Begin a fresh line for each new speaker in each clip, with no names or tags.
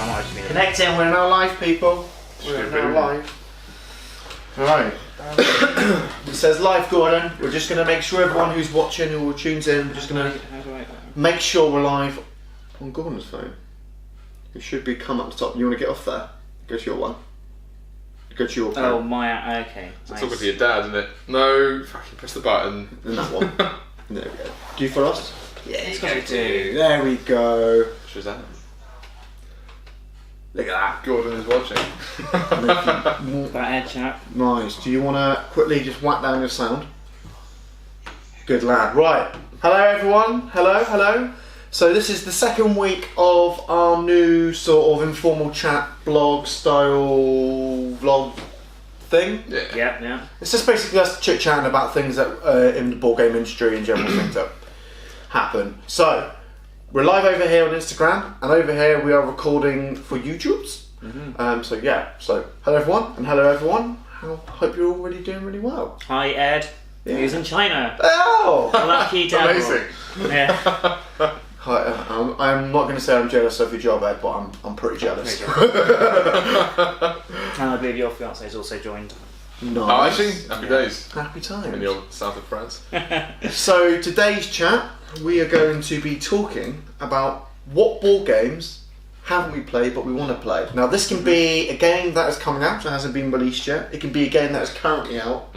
I might just be
Connecting, we're now live, people. We're now live. Alright. It says live, Gordon. We're just going to make sure everyone who's watching or tunes in, we're just going to make sure we're live on Gordon's phone. It should be come up the top. You want to get off there? Go to your one. Go to your phone.
Oh, my, okay.
It's talking to your dad, isn't it? No, fucking press the button.
And that one. There we go. Do you follow us?
Yeah, it's got to do.
There we go.
Which was that?
Look at that.
Gordon is watching.
That head chat.
Nice. Do you want to quickly just whack down your sound? Good lad. Right. Hello everyone. Hello. So this is the second week of our new sort of informal chat blog style vlog thing.
Yeah.
It's just basically us chit-chatting about things that in the board game industry and general things that happen. So we're live over here on Instagram, and over here we are recording for YouTube's. So hello everyone. I hope you're all really doing really well.
Hi, Ed.
Yeah.
Who's in China?
Oh!
Lucky devil.
Amazing.
Yeah.
Hi, I'm not going to say I'm jealous of your job, Ed, but I'm pretty jealous.
And I believe your fiance has also joined.
Nice.
Oh, actually, happy days.
Happy times.
In the old south of France.
So today's chat, we are going to be talking about what board games haven't we played but we want to play. Now this can be a game that is coming out that hasn't been released yet. It can be a game that is currently out,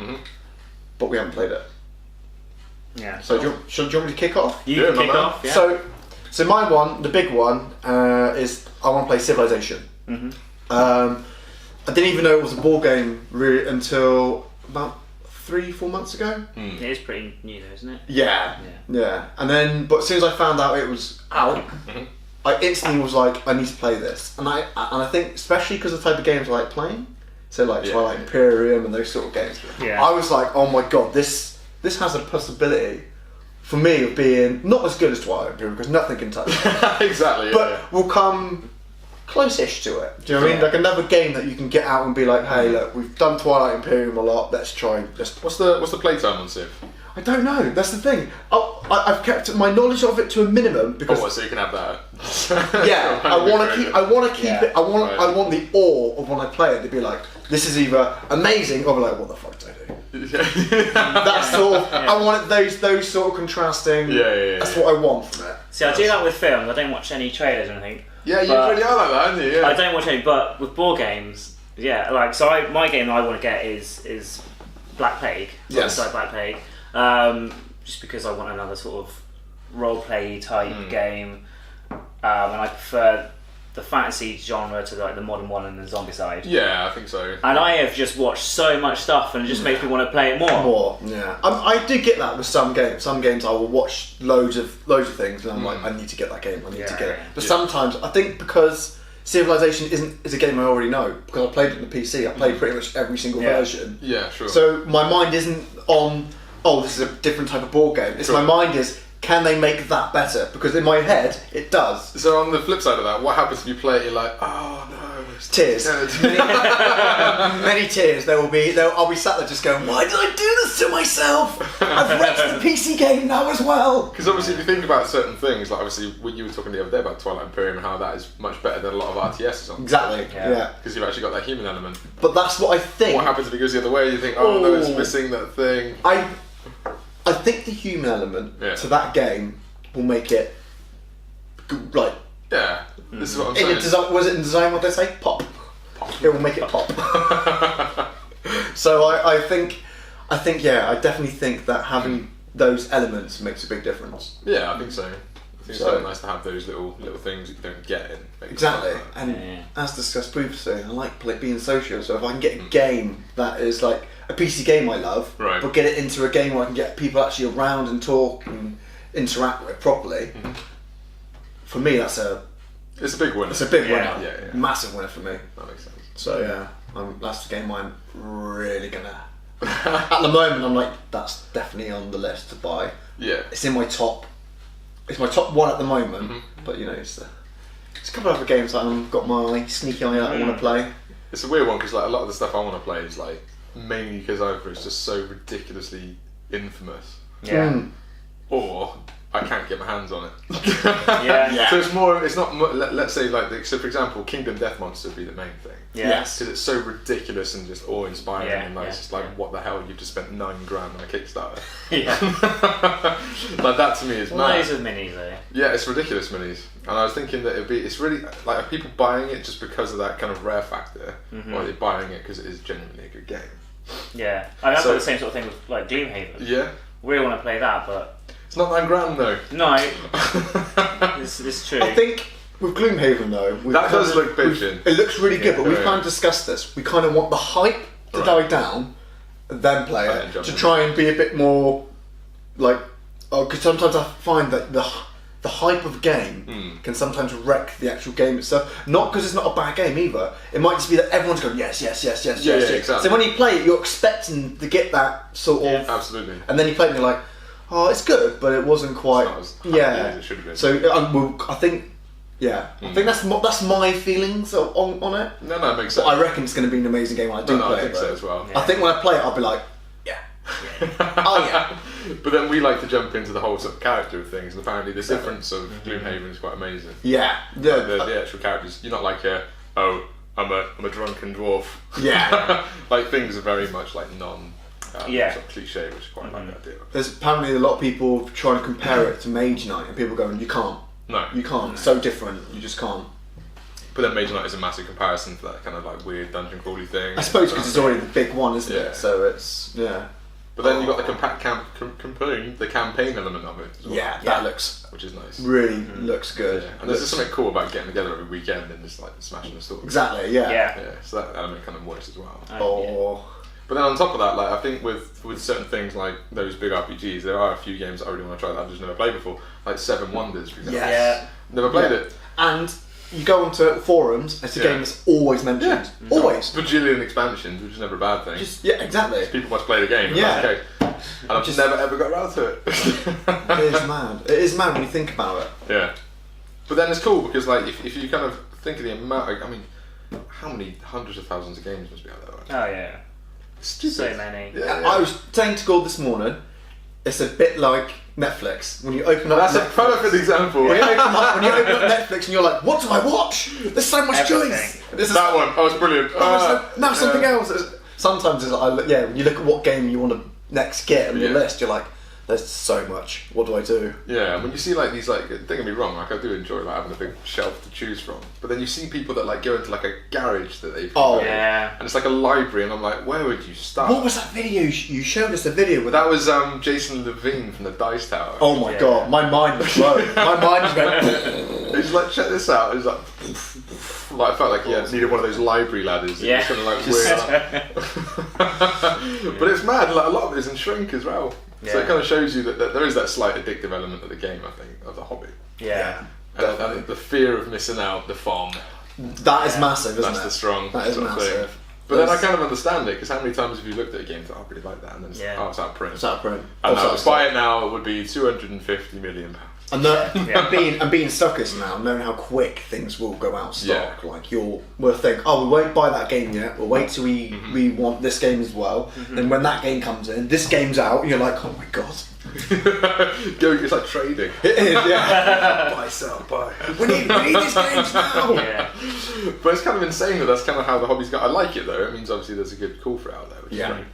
but we haven't played it.
Yeah.
So do you want me to kick off?
You can kick off, yeah.
So my one, the big one, is I want to play Civilization. I didn't even know it was a board game really until about 3-4 months ago.
It is pretty new though, isn't it?
Yeah. And then, but as soon as I found out it was out, I instantly was like, I need to play this. And I think, especially because of the type of games I like playing, so like Twilight Imperium and those sort of games, I was like, oh my god, this has a possibility for me of being not as good as Twilight Imperium because nothing can touch it.
Exactly.
But will come close-ish to it. Do you know what I mean? Like another game that you can get out and be like, hey, look, we've done Twilight Imperium a lot. Let's try.
What's the playtime on Civ?
I don't know. That's the thing. I've kept my knowledge of it to a minimum because.
Oh, what, so you can have that?
Yeah, I want to keep it. I want the awe of when I play it to be like, this is either amazing or like, what the fuck did I do? That's sort of. I want those sort of contrasting.
Yeah.
That's what I want from it.
See, I do that with films. I don't watch any trailers or anything.
Yeah, you really are like that, aren't you? Yeah.
I don't watch any, but with board games, my game that I want to get is Black Plague.
Yes.
Black Plague. Just because I want another sort of role play type game, and I prefer the fantasy genre to like the modern one and the zombie side.
Yeah, I think so.
And I have just watched so much stuff, and it just makes me want to play it more.
Yeah. I do get that with some games. Some games I will watch loads of things, and I'm like, I need to get that game. I need to get it. But sometimes I think because Civilization is a game I already know because I played it on the PC. I played pretty much every single version.
Yeah, sure.
So my mind isn't on, oh, this is a different type of board game. It's my mind is, can they make that better? Because in my head, it does.
So on the flip side of that, what happens if you play it, you're like, oh no, it's
tears. Many tears. I'll be sat there just going, why did I do this to myself? I've wrecked the PC game now as well.
Because obviously if you think about certain things, like obviously when you were talking the other day about Twilight Imperium and how that is much better than a lot of RTSs on.
Exactly, yeah.
Because you've actually got that human element.
But that's what I think.
What happens if it goes the other way? You think, oh no, it's missing that thing.
I think the human element to that game will make it like.
Yeah, this is what I'm saying.
Was it in design what they say? Pop. It will make it pop. So I think I definitely think that having those elements makes a big difference.
Yeah, I think so. I think it's so nice to have those little things that you don't get in.
Exactly, and as discussed previously, I like being social. So if I can get a game that is like a PC game I love, but get it into a game where I can get people actually around and talk and interact with properly. For me, it's a big winner. It's a big winner. Yeah. Massive winner for me.
That makes sense.
So that's the game I'm really gonna. At the moment, I'm like, that's definitely on the list to buy.
Yeah.
It's in my top. It's my top one at the moment, but you know, it's a couple of other games that I've got my sneaky eye out I want to play.
It's a weird one because like a lot of the stuff I want to play is like mainly because either it's just so ridiculously infamous,
or
I can't get my hands on it.
Yeah.
So it's more. It's not. Let's say like. So for example, Kingdom Death Monster would be the main thing.
Yes.
Because it's so ridiculous and just awe-inspiring, and like,
Yeah,
it's just like, what the hell? You've just spent $9,000 on a Kickstarter.
Yeah.
Like that to me is mad.
Those are minis though.
Yeah, it's ridiculous minis, and I was thinking that it's really like, are people buying it just because of that kind of rare factor, or are they buying it because it is genuinely a good game?
Yeah, I mean, I've got the same sort of thing with like Gloomhaven.
Yeah.
Really want to play that, but
It's not $9,000 though.
no, it's true.
I think with Gloomhaven though,
That does look bitchin'.
It looks really good, but we've
Yeah.
kind of discussed this. We kind of want the hype to die down, and then play
And
it
then jump
to
in.
try and be a bit more like. Oh, because sometimes I find that the hype of a game can sometimes wreck the actual game itself. Not because it's not a bad game either. It might just be that everyone's going yes.
Yeah, exactly.
So when you play it, you're expecting to get that sort of.
Absolutely.
And then you play it and you're like, oh, it's good, but it wasn't quite.
It's not as happy as it should have been.
So I think, I think that's my feelings on it.
No, it makes sense.
But I reckon it's going to be an amazing game when I do
No,
play
I think
it.
so
though.
as well.
I think when I play it, I'll be like, oh yeah.
But then we like to jump into the whole sort of character of things, and apparently the difference of Gloomhaven is quite amazing.
Yeah.
Like the actual characters, you're not like I'm a drunken dwarf.
Yeah.
Like things are very much like non sort of cliche, which is quite like that idea.
There's apparently a lot of people trying to compare it to Mage Knight, and people going, you can't.
No.
You can't. It's so different. You just can't.
But then Mage Knight is a massive comparison for that kind of like weird dungeon crawly thing.
I suppose because it's already the big one, isn't
Yeah.
it? So it's
But then you've got the campaign element of it as well.
Yeah, that looks
which is nice.
really looks good.
Yeah. And there's just something cool about getting together every weekend and just like smashing the story.
Exactly. Yeah.
Yeah.
Yeah, so that element kind of works as well.
Oh.
But then on top of that, like I think with certain things like those big RPGs, there are a few games I really want to try that I've just never played before, like Seven Wonders, for example.
Yes.
Never played it.
And you go onto forums, it's a game that's always mentioned. Always.
Bajillion expansions, which is never a bad thing.
Exactly.
People must play the game.
Yeah.
That's okay. And I've never ever got around to it.
It is mad. It is mad when you think about it.
Yeah. But then it's cool because like if you kind of think of the amount, I mean, how many hundreds of thousands of games must be out there? Right?
Oh yeah.
Stupid.
So many.
Yeah.
I was saying to God this morning, it's a bit like Netflix. When you open up
That's
Netflix,
a perfect example.
when you open up Netflix and you're like, what do I watch? There's so much choice. This is
That one, oh, it's brilliant.
now something else. Sometimes it's like, when you look at what game you want to next get on your list, you're like, there's so much. What do I do?
Yeah, and when you see like these, like, don't get me wrong, like I do enjoy like having a big shelf to choose from. But then you see people that like go into like a garage that they've
Yeah.
and it's like a library, and I'm like, where would you start?
What was that video? You showed us a video with
That was Jason Levine from the Dice Tower.
Oh my god, my mind was blown. My mind was going.
He's like, check this out. He's like, I felt like he needed one of those library ladders.
Yeah.
Kind of like weird. But it's mad. Like a lot of it is in shrink as well. So
Yeah.
it kind of shows you that there is that slight addictive element of the game. I think of the hobby.
Yeah.
And the fear of missing out, the FOM.
That is massive, isn't
That's
it?
the strong
That is
sort of
massive.
thing. But then I kind of understand it, because how many times have you looked at a game and thought, I really like that, and then it's,
Yeah.
oh, it's out of print.
It's out of print.
And now,
Also,
to buy it now, it would be £250 million.
And being stockers now, knowing how quick things will go out of stock, like we'll think, oh, we won't buy that game yet. We'll wait till we want this game as well. Then when that game comes in, this game's out. You're like, oh my god,
It's like trading.
it is. Yeah,
Buy, sell, buy.
we need these games now.
Yeah.
But it's kind of insane that that's kind of how the hobby's got. I like it though. It means obviously there's a good call for it out there, which is great.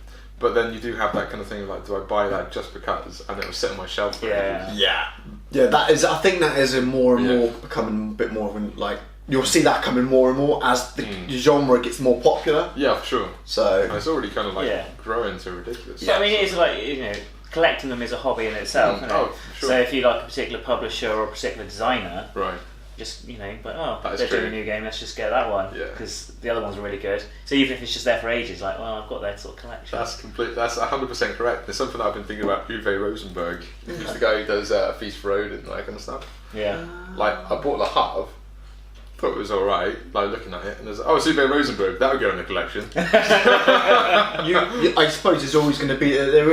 But then you do have that kind of thing of like, do I buy that just because? And it will sit on my shelf. For ages.
Yeah. That is. I think that is a more and more becoming a bit more of an like. You'll see that coming more and more as the genre gets more popular.
Yeah, for sure.
So
And it's already kind of like growing to ridiculous.
So I mean, it is like collecting them is a hobby in itself. Isn't it?
Oh, sure.
So if you like a particular publisher or a particular designer,
Right.
just but
That is
they're
true.
doing a new game, let's just get that one because the other ones are really good. So even if it's just there for ages, like I've got their sort of collection.
That's 100% correct. There's something that I've been thinking about. Uwe Rosenberg, who's the guy who does Feast for Odin and that kind of stuff.
Yeah.
Like I bought the Hut. Thought it was alright, like looking at it, and there's it's Uwe Rosenberg, that would go in the collection.
I suppose there's always going to be isn't there,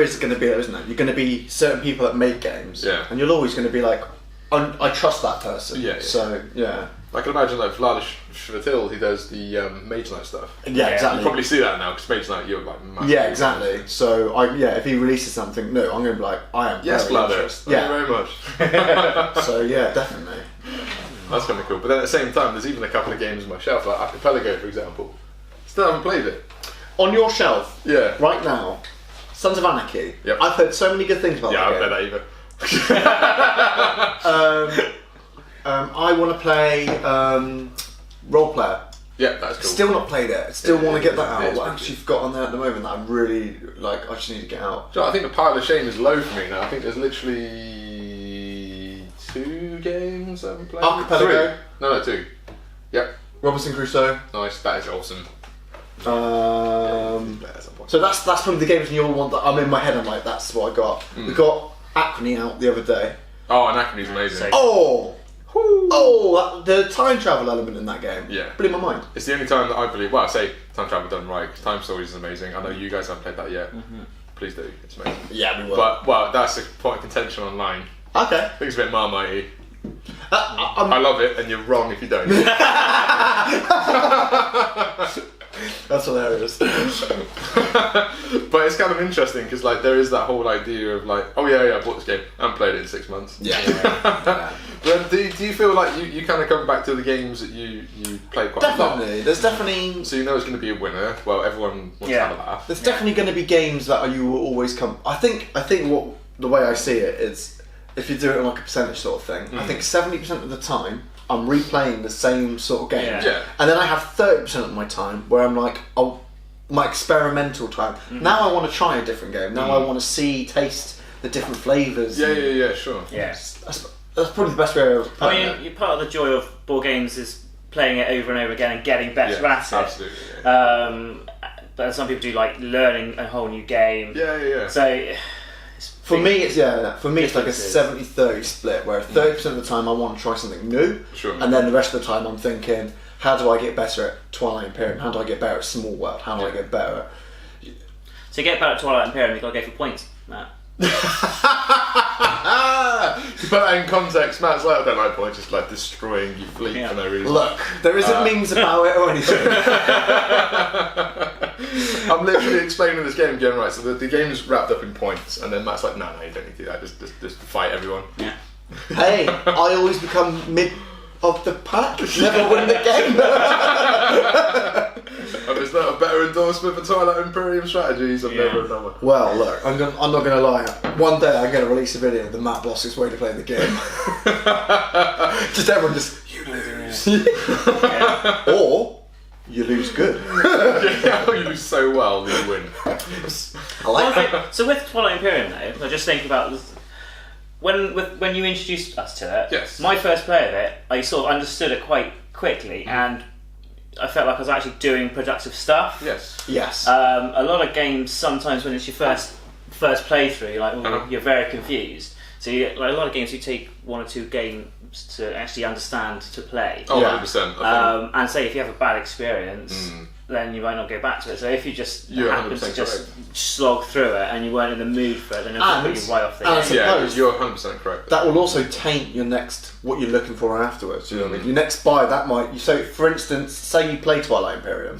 isn't there? You're going to be certain people that make games,
Yeah.
and you're always going to be like, I trust that person.
Yeah.
So yeah.
I can imagine like Vlad Shvatil, he does the Mage Knight stuff.
Yeah, exactly.
You probably see that now because Mage Knight, you're like massive.
Yeah, exactly. So if he releases something new, I'm going to be like, I am.
Yes,
very
Vlad.
interested.
Thank you very much.
So yeah, definitely.
That's kind of cool. But then at the same time, there's even a couple of games on my shelf, like Archipelago, for example. Still haven't played it.
On your shelf,
Yeah.
right now, Sons of Anarchy.
Yep.
I've heard so many good things about
Yeah, I
that
haven't
game.
played that either.
I want to play Role Player.
Yeah, that's cool.
Still not played it. Still want to get that
Yeah,
out.
it's
What
pretty
actually you've got on there at the moment that I'm really like? I just need to get out.
So I think the pile of shame is low for me now. I think there's literally 2 games I haven't played.
Archipelago.
3. No, 2. Yep.
Robinson Crusoe.
Nice. That is awesome.
So that's probably the games in your one that I'm in my head. I'm like, that's what I got. We got Acne out the other day.
Oh, Anarchy is amazing.
The time travel element in that game.
Yeah.
Blew my mind.
It's the only time that I believe. Well, I say time travel done right. 'Cause Time Stories is amazing. I know you guys haven't played that yet. Please do. It's amazing.
Yeah, we will.
But that's a point of contention online.
Okay.
I think it's a bit Marmite-y.
I
I love it, and you're wrong if you don't.
That's hilarious.
But it's kind of interesting because like there is that whole idea of like, oh yeah, I bought this game. I haven't played it in 6 months.
Yeah.
But do you feel like you kind of come back to the games that you play quite a lot?
Definitely. There's definitely.
So you know it's going to be a winner. Well, everyone wants to have a laugh.
There's definitely going to be games that you will always come. I think what the way I see it is, if you do it on like a percentage sort of thing, I think 70% of the time I'm replaying the same sort of game, and then I have 30% of my time where I'm like, my experimental time. Now I want to try a different game. Now I want to taste the different flavours.
Yeah, sure.
Yes.
That's probably the best way of putting it.
You're part of the joy of board games is playing it over and over again and getting better at it.
Absolutely. Yeah.
But some people do like learning a whole new game.
Yeah.
So
For me, it's like a 70-30 split, where 30% of the time I want to try something new, and then the rest of the time I'm thinking, how do I get better at Twilight Imperium? How do I get better at Small World? How do I get better at...
So to get better at Twilight Imperium, you've got to go for points, Matt.
To put that in context, Matt's like, I don't like points, just like destroying your fleet for no reason.
Look, there isn't memes about it or anything.
I'm literally explaining this game again, right? So the game's wrapped up in points, and then Matt's like, no, you don't need to do that. Just fight everyone.
Yeah.
Hey, I always become mid of the pack. Never win the game.
And is that a better endorsement for Twilight Imperium strategies? I've never done one.
Well, look, I'm not going to lie. One day I'm going to release a video of the Matt Bloss's way to play the game. Just everyone you lose. Or you lose good.
You lose so well, you win.
I like that.
So with Twilight Imperium though, I was just thinking about this. When you introduced us to it, my first play of it, I sort of understood it quite quickly, and I felt like I was actually doing productive stuff.
Yes.
A lot of games, sometimes when it's your first playthrough, you're very confused. So a lot of games you take 1 or 2 games to actually understand to play.
Oh, 100%.
And say if you have a bad experience, then you might not go back to it. So if you just happen to just slog through it and you weren't in the mood for it, then it'll put you right off the game.
Yeah, you're 100% correct.
That will also taint your what you're looking for afterwards. You know what I mean? Your next buy so for instance, say you play Twilight Imperium,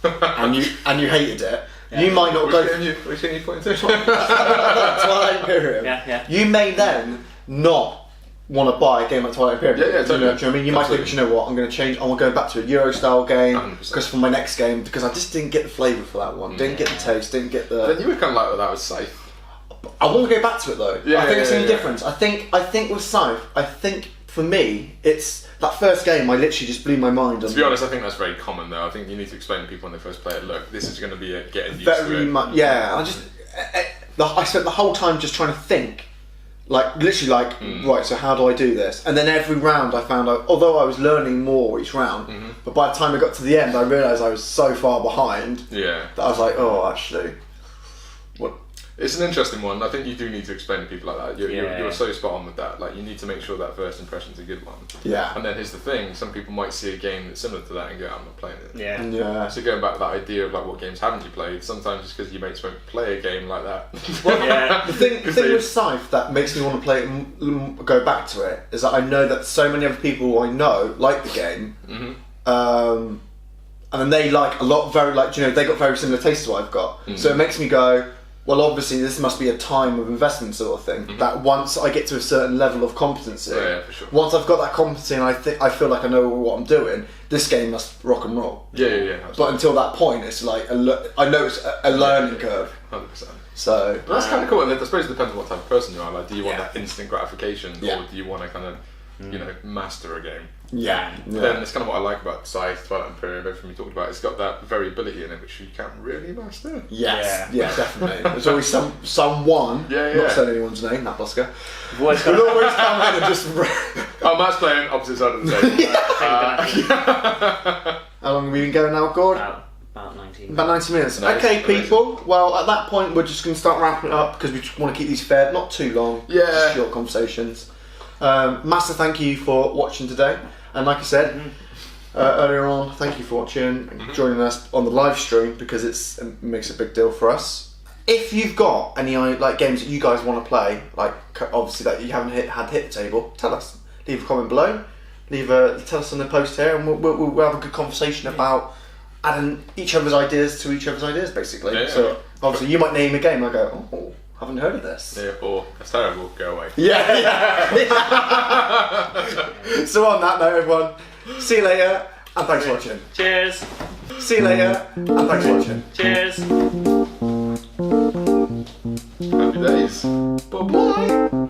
and you hated it. Yeah. You might not go.
Which game you pointing to?
Twilight Imperium.
Yeah.
You may then not want to buy a game like Twilight Imperium.
Yeah, totally.
You know what I mean? You might think, you know what, I'm going to change. I'm going back to a Euro style game because for my next game, because I just didn't get the flavour for that one. Didn't get the taste. Didn't get the.
Then you would kind of like that was Scythe.
I want to go back to it though. I think it's a difference. I think with Scythe, for me, it's that first game. I literally just blew my mind.
To be honest, I think that's very common though. I think you need to explain to people when they first play it. Look, this is going to be getting used to it.
Very much, yeah. I spent the whole time just trying to think, right. So how do I do this? And then every round I found out, although I was learning more each round, but by the time I got to the end, I realised I was so far behind.
Yeah.
That I was like, oh, actually, what?
It's an interesting one. I think you do need to explain to people like that. You're so spot on with that. Like, you need to make sure that first impression's a good one.
Yeah.
And then here's the thing: some people might see a game that's similar to that and go, "I'm not playing it."
Yeah.
Yeah.
So going back to that idea of like, what games haven't you played? Sometimes it's because your mates won't play a game like that.
The thing with Scythe that makes me want to play it and go back to it is that I know that so many other people I know like the game. And then they like a lot, very like, you know, they got very similar tastes to what I've got. So it makes me go, well, obviously this must be a time of investment sort of thing. That once I get to a certain level of competency,
for sure.
once I've got that competency and I feel like I know what I'm doing, this game must rock and roll.
Yeah.
But until that point, it's like I know it's a learning curve.
100%.
So
but that's kind of cool. And I suppose it depends on what type of person you are. Like, do you want that instant gratification, or do you want to kind of, you know, master a game?
Yeah.
Then it's kind of what I like about Scythe, Twilight Imperium, everything we talked about. It's got that variability in it which you can't really master.
Yes. Yeah, definitely. There's always someone, not saying anyone's name, Nat Busker, will always come in and just...
Matt's playing opposite side of the table.
How long have we been going now, Gord?
About 90.
About 90 minutes.
Nice.
Okay, people. Well, at that point, we're just going to start wrapping it up because we just want to keep these fair, not too long, just short conversations. Massive thank you for watching today. And like I said earlier on, thank you for watching and joining us on the live stream because it makes a big deal for us. If you've got any like games that you guys want to play, like obviously that you haven't hit the table, tell us. Leave a comment below. Tell us on the post here, and we'll have a good conversation about adding each other's ideas to each other's ideas, basically. So obviously you might name a game. I go, oh, haven't heard of this.
Yeah, or that's terrible. Go away.
Yeah. So on that note, everyone, see you later, and thanks for watching.
Cheers.
See you later, and thanks for watching.
Cheers.
Happy days.
Bye bye.